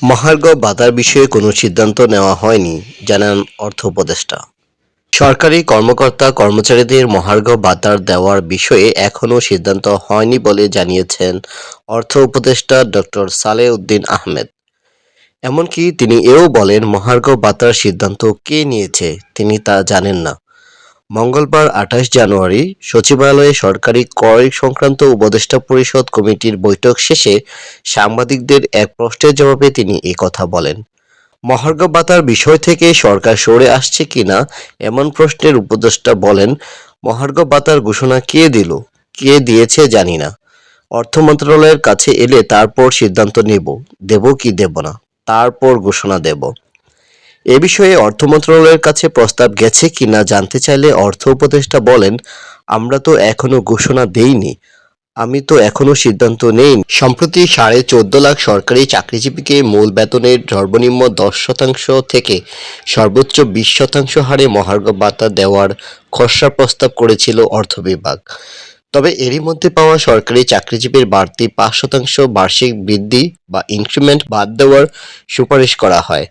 মহার্ঘ ভাতার বিষয়ে কোনো সিদ্ধান্ত নেওয়া হয়নি, জানান অর্থ উপদেষ্টা। সরকারি কর্মকর্তা-কর্মচারীদের মহার্ঘ ভাতা দেওয়ার বিষয়ে এখনো সিদ্ধান্ত হয়নি বলে জানিয়েছেন অর্থ উপদেষ্টা ডক্টর সালেহ উদ্দিন আহমেদ। এমনকি তিনি এও বলেন, মহার্ঘ ভাতার সিদ্ধান্ত কে নিয়েছে তিনি তা জানেন না। মঙ্গলবার ২৮ জানুয়ারি সচিবালয়ে সরকারি ক্রয় সংক্রান্ত উপদেষ্টা পরিষদ কমিটির বৈঠক শেষে সাংবাদিকদের এক প্রশ্নের জবাবে তিনি এ কথা বলেন। মহার্ঘ ভাতার বিষয় থেকে সরকার সরে আসছে কিনা এমন প্রশ্নের উপদেষ্টা বলেন, মহার্ঘ ভাতার ঘোষণা কে দিল, কে দিয়েছে জানি না। অর্থ মন্ত্রণালয়ের কাছে এলে তারপর সিদ্ধান্ত নেব, দেব কি দেব না, তারপর ঘোষণা দেব। এ বিষয়ে অর্থ মন্ত্রণালয়ের কাছে প্রস্তাব গেছে কিনা জানতে চাইলে অর্থ উপদেষ্টা বলেন, আমরা তো এখনো ঘোষণা দেইনি, আমি তো এখনো সিদ্ধান্ত নেইনি। সম্প্রতি 14.5 লাখ সরকারি চাকরিজীবীকে মূল বেতনের সর্বনিম্ন 10% থেকে সর্বোচ্চ 20% হারে মহার্ঘ ভাতা দেওয়ার খসড়া প্রস্তাব করেছিল অর্থ বিভাগ। তবে এরই মধ্যে পাওয়া সরকারি চাকরিজীবীর বাড়তি 5% বার্ষিক বৃদ্ধি বা ইনক্রিমেন্ট বাদ দেওয়ার সুপারিশ করা হয়।